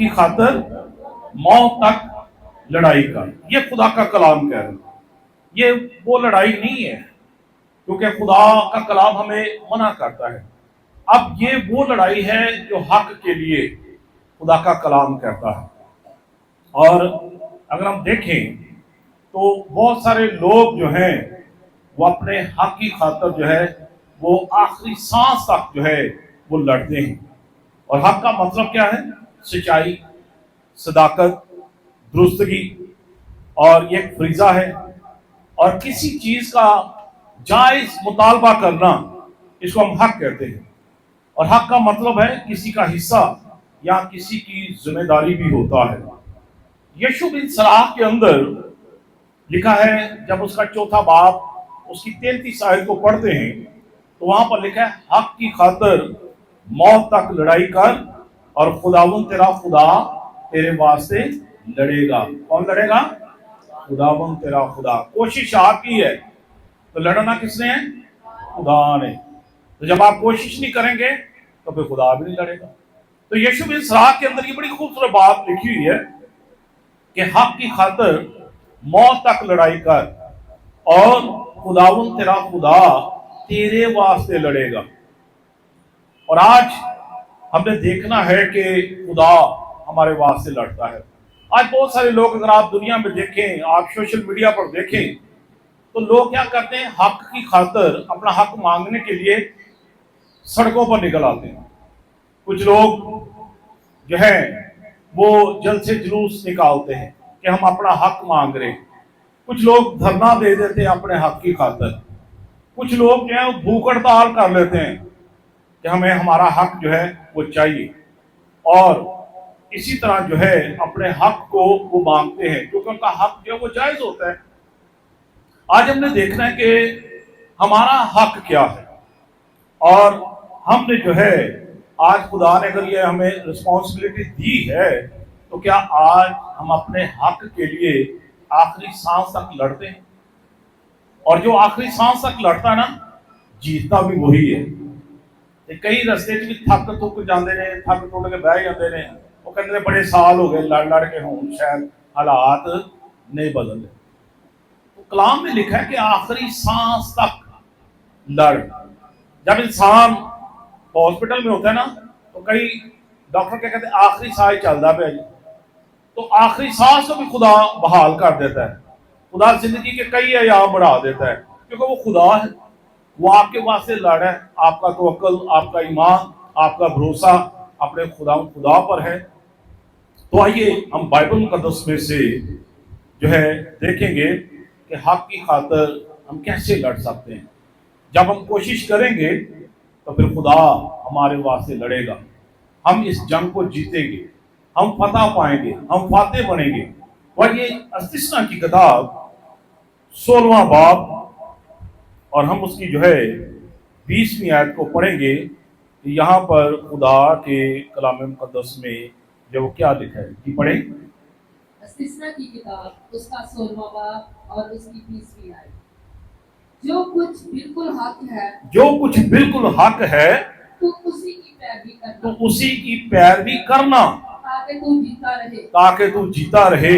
की खातर मौत तक लड़ाई कर। ये खुदा का कलाम कह रहा है। ये वो लड़ाई नहीं है, क्योंकि खुदा का कलाम हमें मना करता है। अब ये वो लड़ाई है जो हक के लिए खुदा का कलाम कहता है। और अगर हम देखें तो बहुत सारे लोग जो हैं वो अपने हक की खातर जो है वो आखिरी सांस तक जो है वो लड़ते हैं। और हक का मतलब क्या है? सच्चाई, सदाकत, दुरुस्तगी, और ये एक फरीजा है। और किसी चीज का जायज मुतालबा करना, इसको हम हक कहते हैं। और हक का मतलब है किसी का हिस्सा या किसी की जिम्मेदारी भी होता है। यीशु बिन सलाह के अंदर लिखा है, जब उसका चौथा बाब उसकी 33 आयत को पढ़ते हैं तो वहां पर लिखा है, हक की खातर मौत तक लड़ाई कर और खुदावंद तेरा खुदा तेरे वास्ते लड़ेगा। कौन लड़ेगा? खुदावंद तेरा खुदा। कोशिश आपकी है तो लड़ना किसने है? खुदा ने। तो जब आप कोशिश नहीं करेंगे तो फिर खुदा भी नहीं लड़ेगा। तो यीशु बिन सलाह के अंदर ये बड़ी खूबसूरत बात लिखी हुई है कि हक की खातर मौत तक लड़ाई कर और खुदावंद तेरा खुदा तेरे वास्ते लड़ेगा। और आज हमने देखना है कि खुदा हमारे वास्ते लड़ता है। आज बहुत सारे लोग, अगर आप दुनिया में देखें, आप सोशल मीडिया पर देखें, तो लोग क्या करते हैं? हक की खातर अपना हक मांगने के लिए सड़कों पर निकल आते हैं। कुछ लोग जो है वो जल्द से जुलूस निकालते हैं कि हम अपना हक मांग रहे हैं। कुछ लोग धरना दे देते हैं अपने हक की खातर। कुछ लोग जो है भूख हड़ताल कर लेते हैं कि हमें हमारा हक जो है वो चाहिए। और इसी तरह जो है अपने हक को वो मांगते हैं, क्योंकि उनका हक जो है वो जायज होता है। आज हमने देखना है कि हमारा हक क्या है, और हमने जो है आज खुदा ने अगर ये हमें रिस्पॉन्सिबिलिटी दी है तो क्या आज हम अपने हक के लिए आखिरी सांस तक लड़ते हैं? और जो आखिरी सांस तक लड़ता ना, जीतता भी वही है। ते कई रस्ते च भी थक थुक जाते ने, थक टुट के बह जाते ने, वो कहते हैं बड़े साल हो गए लड़ लड़ के, हूँ शायद हालात नहीं बदले। तो कलाम में लिखा है कि आखिरी सांस तक लड़। जब इंसान हॉस्पिटल में होता है ना, तो कई डॉक्टर क्या कहते हैं? आखिरी सांस चलता पे जी। तो आखिरी सांस को भी खुदा बहाल कर देता है। खुदा जिंदगी के कई अयाम बढ़ा देता है, क्योंकि वो खुदा है। वो आपके वास्ते लड़ है। आपका तवक्कुल, आपका ईमान, आपका भरोसा अपने खुदा पर है। तो आइए हम बाइबल मुकद्दस में से जो है देखेंगे कि हक की खातर हम कैसे लड़ सकते हैं। जब हम कोशिश करेंगे तो फिर खुदा हमारे वास्ते लड़ेगा। हम इस जंग को जीतेंगे, हम फतह पाएंगे, हम फातेह बनेंगे। और ये अस्तिस्ना की किताब 16वां बाब, और हम उसकी जो है 20वीं आयत को पढ़ेंगे। यहाँ पर खुदा के कलाम मुकद्दस में जो क्या लिखा है कि पढ़ें। अस्तिस्ना की किताब उसका 16वां बाब और उसकी 20वीं आयत। जो कुछ बिल्कुल हक है, जो कुछ बिल्कुल हक है तो उसी की पैरवी करना, तो उसी की पैरवी करना, ताकि तू जीता रहे, ताकि तू जीता रहे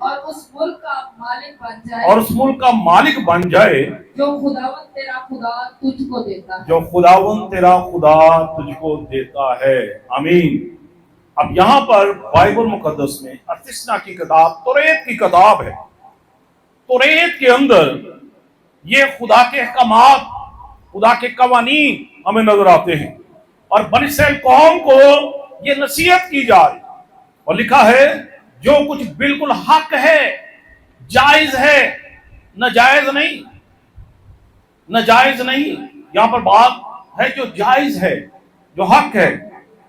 और उस मुल्क का मालिक बन जाए, और उस मुल्क का मालिक बन जाए जो खुदावंद तेरा खुदा तुझको देता है। जो खुदावंद तेरा खुदा तुझको देता है। आमीन। अब यहाँ पर बाइबल मुकद्दस में अस्तिस्ना की किताब तौरात की किताब है। तौरात के अंदर ये खुदा के अहकामात, खुदा के कवानीन हमें नजर आते हैं। और बनी इस्राएल कौम को ये नसीहत की जा रही, और लिखा है जो कुछ बिल्कुल हक है, जायज है, नाजायज नहीं, नाजायज नहीं। यहां पर बात है जो जायज है, जो हक है,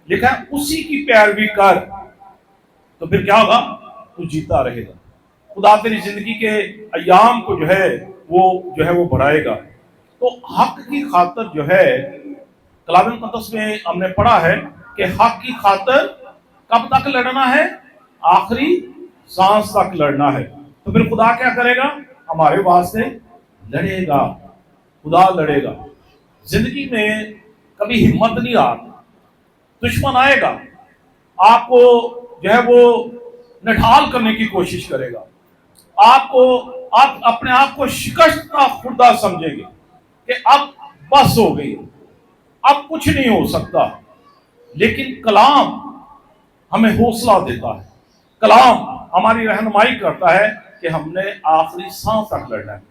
लिखा है उसी की पैरवी कर, तो फिर क्या होगा? तू जीता रहेगा। खुदा तेरी जिंदगी के अयाम को जो है वो बढ़ाएगा। तो हक की खातर जो है कलाम मुकद्दस में हमने पढ़ा है कि हक की खातर कब तक लड़ना है? आखिरी सांस तक लड़ना है। तो फिर खुदा क्या करेगा? हमारे वास्ते लड़ेगा। खुदा लड़ेगा। जिंदगी में कभी हिम्मत नहीं हारना। दुश्मन आएगा, आपको जो है वो निढाल करने की कोशिश करेगा, आप अपने आप को शिकस्त का खुर्दा समझेंगे कि अब बस हो गई, अब कुछ नहीं हो सकता। लेकिन कलाम हमें हौसला देता है, कलाम हमारी रहनुमाई करता है कि हमने आखिरी सांस तक लड़ना है।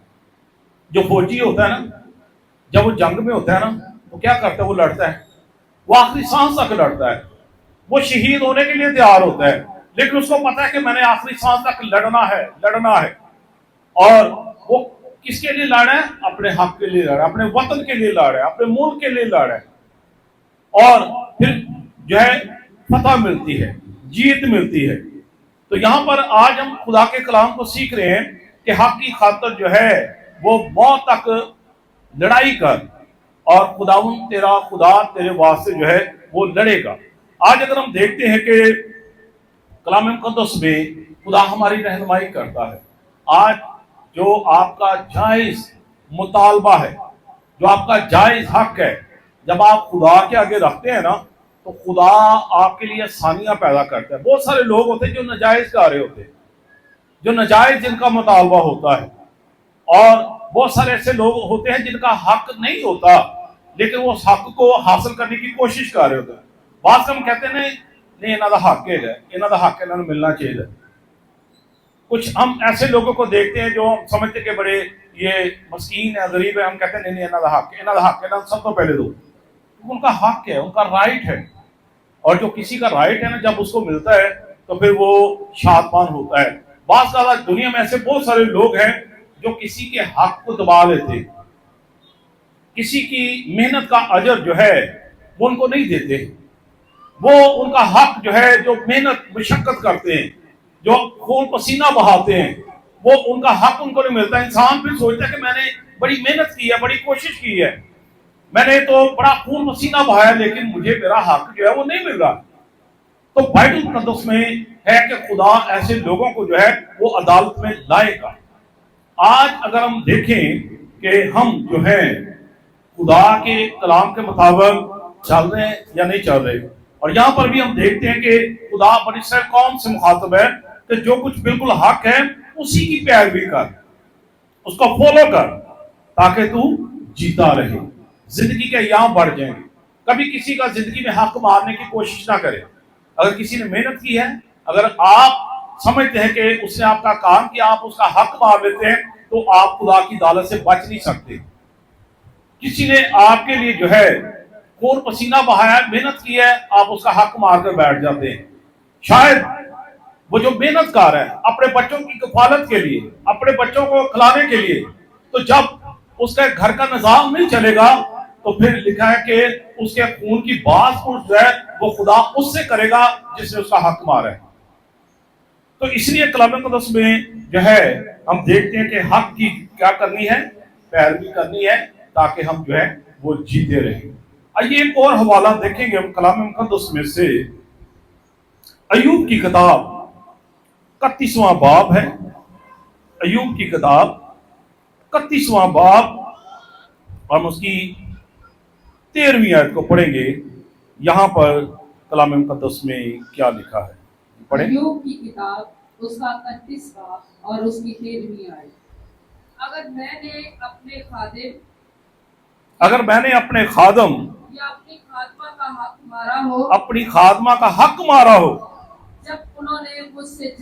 जो फौजी होता है ना, जब वो जंग में होता है ना, तो क्या करता है, वो लड़ता है, वो आखिरी सांस तक लड़ता है, वो शहीद होने के लिए तैयार होता है, लेकिन उसको पता है कि मैंने आखिरी सांस तक लड़ना है। और वो किसके लिए लड़ रहा है? अपने हक के लिए लड़ रहा है, अपने वतन के लिए लड़ रहा है, अपने मुल्क के लिए लड़ रहा है। और फिर जो है फतह मिलती है, जीत मिलती है। तो यहां पर आज हम खुदा के कलाम को सीख रहे हैं कि हक की खातिर जो है वो मौत तक लड़ाई कर, और खुदावन तेरा खुदा तेरे वास्ते जो है वो लड़ेगा। आज अगर हम देखते हैं कि कलाम मुकद्दस में खुदा हमारी रहनुमाई करता है, आज जो आपका जायज मुतालबा है, जो आपका जायज हक है, जब आप खुदा के आगे रखते हैं ना, तो खुदा आपके लिए आसानियां पैदा करता है। बहुत सारे लोग होते हैं जो नाजायज कर रहे होते हैं, जो नाजायज जिनका मुतालबा होता है, और बहुत सारे ऐसे लोग होते हैं जिनका हक नहीं होता, लेकिन वो उस हक को हासिल करने की कोशिश कर रहे होते हैं। बात हम कहते हैं नहीं इन्हों का हक है, इन्हों का हक इन्होंने मिलना चाहिए। कुछ हम ऐसे लोगों को देखते हैं जो समझते कि बड़े ये मस्कीन है, गरीब है, हम कहते हैं नहीं इन्हों का हक, इन्हों सब तो पहले दो। उनका हक है, उनका राइट है, और जो किसी का राइट है ना, जब उसको मिलता है तो फिर वो शादमान होता है। बात ज्यादा दुनिया में ऐसे बहुत सारे लोग हैं जो किसी के हक को दबा लेते, किसी की मेहनत का अजर जो है वो उनको नहीं देते, वो उनका हक जो है, जो मेहनत मशक्कत करते हैं, जो खून पसीना बहाते हैं, वो उनका हक उनको नहीं मिलता। इंसान फिर सोचता है कि मैंने बड़ी मेहनत की है, बड़ी कोशिश की है, मैंने तो बड़ा खून पसीना बहाया, लेकिन मुझे मेरा हक जो है वो नहीं मिल रहा। तो बाइबल मुकद्दस में है कि खुदा ऐसे लोगों को जो है वो अदालत में लाएगा। आज अगर हम देखें कि हम जो है खुदा के कलाम के मुताबिक चल रहे हैं या नहीं चल रहे, और यहाँ पर भी हम देखते हैं कि खुदा बनी इस्राएल कौम से मुखातब है कि जो कुछ बिल्कुल हक है उसी की पैरवी कर, उसको फॉलो कर, ताकि तू जीता रहे, जिंदगी के यहाँ बढ़ जाएंगे। कभी किसी का जिंदगी में हक मारने की कोशिश ना करें। अगर किसी ने मेहनत की है, अगर आप समझते हैं कि उसने आपका काम किया, आप उसका हक मार लेते हैं, तो आप खुदा की अदालत से बच नहीं सकते। किसी ने आपके लिए जो है खून पसीना बहाया, मेहनत की है, आप उसका हक मारकर बैठ जाते हैं। शायद वो जो मेहनत कर रहा है अपने बच्चों की कफालत के लिए, अपने बच्चों को खिलाने के लिए, तो जब उसके घर का निजाम नहीं चलेगा तो फिर लिखा है कि उसके खून की बात जो है वो खुदा उससे करेगा जिसने उसका हक मारा है। तो इसलिए कलाम मुकद्दस में जो है हम देखते हैं कि हक की क्या करनी है, पैरवी करनी है, ताकि हम जो है वो जीते रहें। आइए एक और हवाला देखेंगे हम कलाम मुकद्दस में से, अय्यूब की किताब 31वां बाब है। अय्यूब की किताब 31वां बाब, हम उसकी 13वीं आयत को पढ़ेंगे। यहां पर कलाम मुकद्दस में क्या लिखा है, पढ़ें। अय्यूब की किताब उसका 31 बाब और उसकी 13वीं आयत। अगर मैंने अपने खादम या अपनी खादमा का हक मारा हो, अपनी खादमा का हक मारा हो, जब उन्होंने मुझसे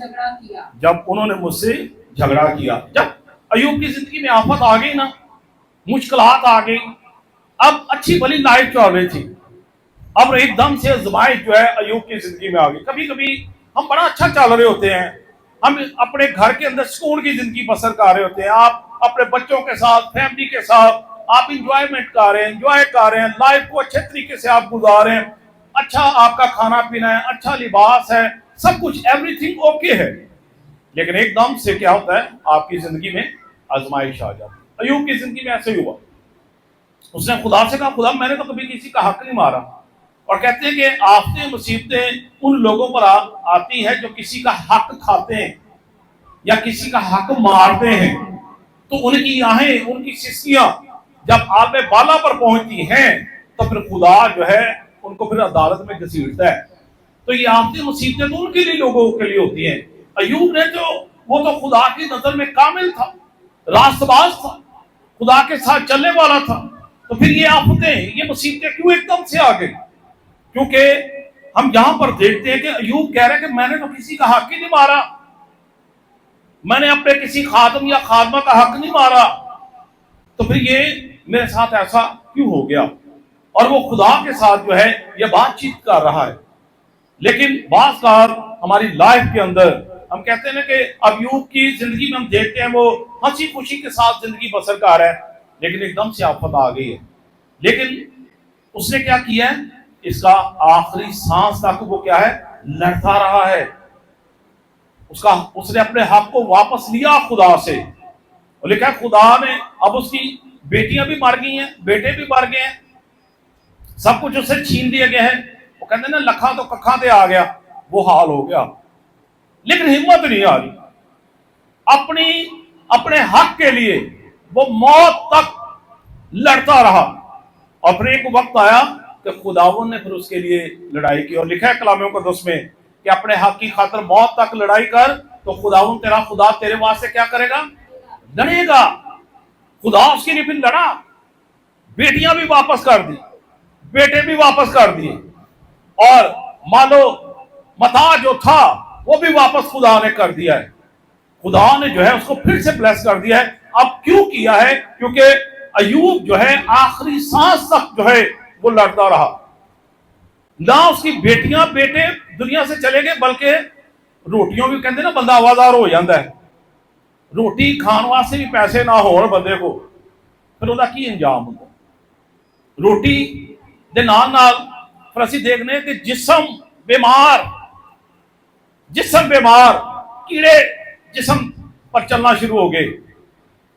झगड़ा किया, जब अय्यूब की जिंदगी में आफत आ गई ना, मुश्किलात आ गई, अब अच्छी भली लाइफ चल रही थी, अब एकदम से आजमाइश जो है अय्यूब की जिंदगी में आ गई। कभी कभी हम बड़ा अच्छा चल रहे होते हैं, हम अपने घर के अंदर सुकून की जिंदगी बसर कर रहे होते हैं, आप अपने बच्चों के साथ, फैमिली के साथ आप इंजॉयमेंट कर रहे हैं, एंजॉय कर रहे हैं, लाइफ को अच्छे तरीके से आप गुजार रहे हैं, अच्छा आपका खाना पीना है, अच्छा लिबास है, सब कुछ एवरीथिंग ओके है। लेकिन एकदम से क्या होता है, आपकी जिंदगी में आजमाइश आ जाती है। अय्यूब की जिंदगी में ऐसे ही हुआ। उसने खुदा से कहा, खुदा मैंने तो कभी किसी का हक नहीं मारा। और कहते हैं कि आफतें मुसीबतें उन लोगों पर आती है जो किसी का हक खाते हैं या किसी का हक मारते हैं, तो उनकी आहें, उनकी सिस्कियां जब आलमे बाला पर पहुंचती हैं, तो फिर खुदा जो है उनको फिर अदालत में घसीटता है। تو یہ آفتی مصیبتیں تو ان کے لیے لوگوں کے لیے ہوتی ہیں. ایوب نے وہ تو خدا کی نظر میں کامل تھا, راست باز تھا, خدا کے ساتھ چلنے والا تھا. تو پھر یہ آفتیں, یہ مصیبتیں کیوں ایک دم سے آ گئی؟ کیونکہ ہم یہاں پر دیکھتے ہیں کہ ایوب کہہ رہے کہ میں نے تو کسی کا حق ہی نہیں مارا, میں نے اپنے کسی خادم یا خادمہ کا حق نہیں مارا, تو پھر یہ میرے ساتھ ایسا کیوں ہو گیا؟ اور وہ خدا کے ساتھ جو ہے یہ بات چیت کر رہا ہے. لیکن بعض کار ہماری لائف کے اندر ہم کہتے ہیں نا کہ ایوب کی زندگی میں ہم دیکھتے ہیں وہ ہنسی خوشی کے ساتھ زندگی بسر کر رہا ہے, لیکن ایک دم سے آفت آ گئی ہے. لیکن اس نے کیا کیا ہے؟ اس کا آخری سانس تک وہ کیا ہے, لڑتا رہا ہے. اس نے اپنے حق کو واپس لیا خدا سے. اور لکھا ہے خدا نے, اب اس کی بیٹیاں بھی مر گئی ہیں, بیٹے بھی مر گئے ہیں, سب کچھ اس سے چھین دیا گیا ہے. وہ کہتے ہیں نا لکھاں تو ککھاں تے آ گیا, وہ حال ہو گیا. لیکن ہمت نہیں آ رہی, اپنے حق کے لیے وہ موت تک لڑتا رہا. اور پھر ایک وقت آیا کہ خداوند نے پھر اس کے لیے لڑائی کی. اور لکھا ہے کلام مقدس میں کہ اپنے حق کی خاطر موت تک لڑائی کر تو خداوند تیرا خدا تیرے واسطے کیا کرے گا؟ لڑے گا. خدا اس کے لیے پھر لڑا, بیٹیاں بھی واپس کر دی, بیٹے بھی واپس کر دیے, اور مالو متا جو تھا وہ بھی واپس خدا نے کر دیا ہے. خدا نے جو ہے اس کو پھر سے بلیس کر دیا ہے. اب کیوں کیا ہے؟ کیونکہ ایوب جو ہے آخری سانس تک جو ہے وہ لڑتا رہا. نہ اس کی بیٹیاں بیٹے دنیا سے چلے گئے, بلکہ روٹیوں بھی کہتے ہیں نا بندہ آوازار ہو جاتا ہے, روٹی کھان واسطے بھی پیسے نہ ہو بندے کو, پھر وہ کی انجام ہوتا. روٹی دے نال نال پھر اسی دیکھنے کہ جسم بیمار کیڑے جسم پر چلنا شروع ہو گئے.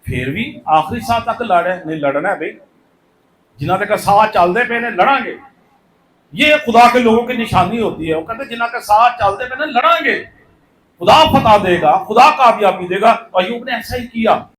پھر بھی آخری سال تک لڑنا ہے بھائی, جنہ تک ساتھ چلتے پہ نے لڑاں گے. یہ خدا کے لوگوں کی نشانی ہوتی ہے. وہ کہتے ہیں جنہ کے ساتھ چلتے پہ نے لڑاں گے, خدا فتح دے گا, خدا کامیابی دے گا. ایوب نے ایسا ہی کیا.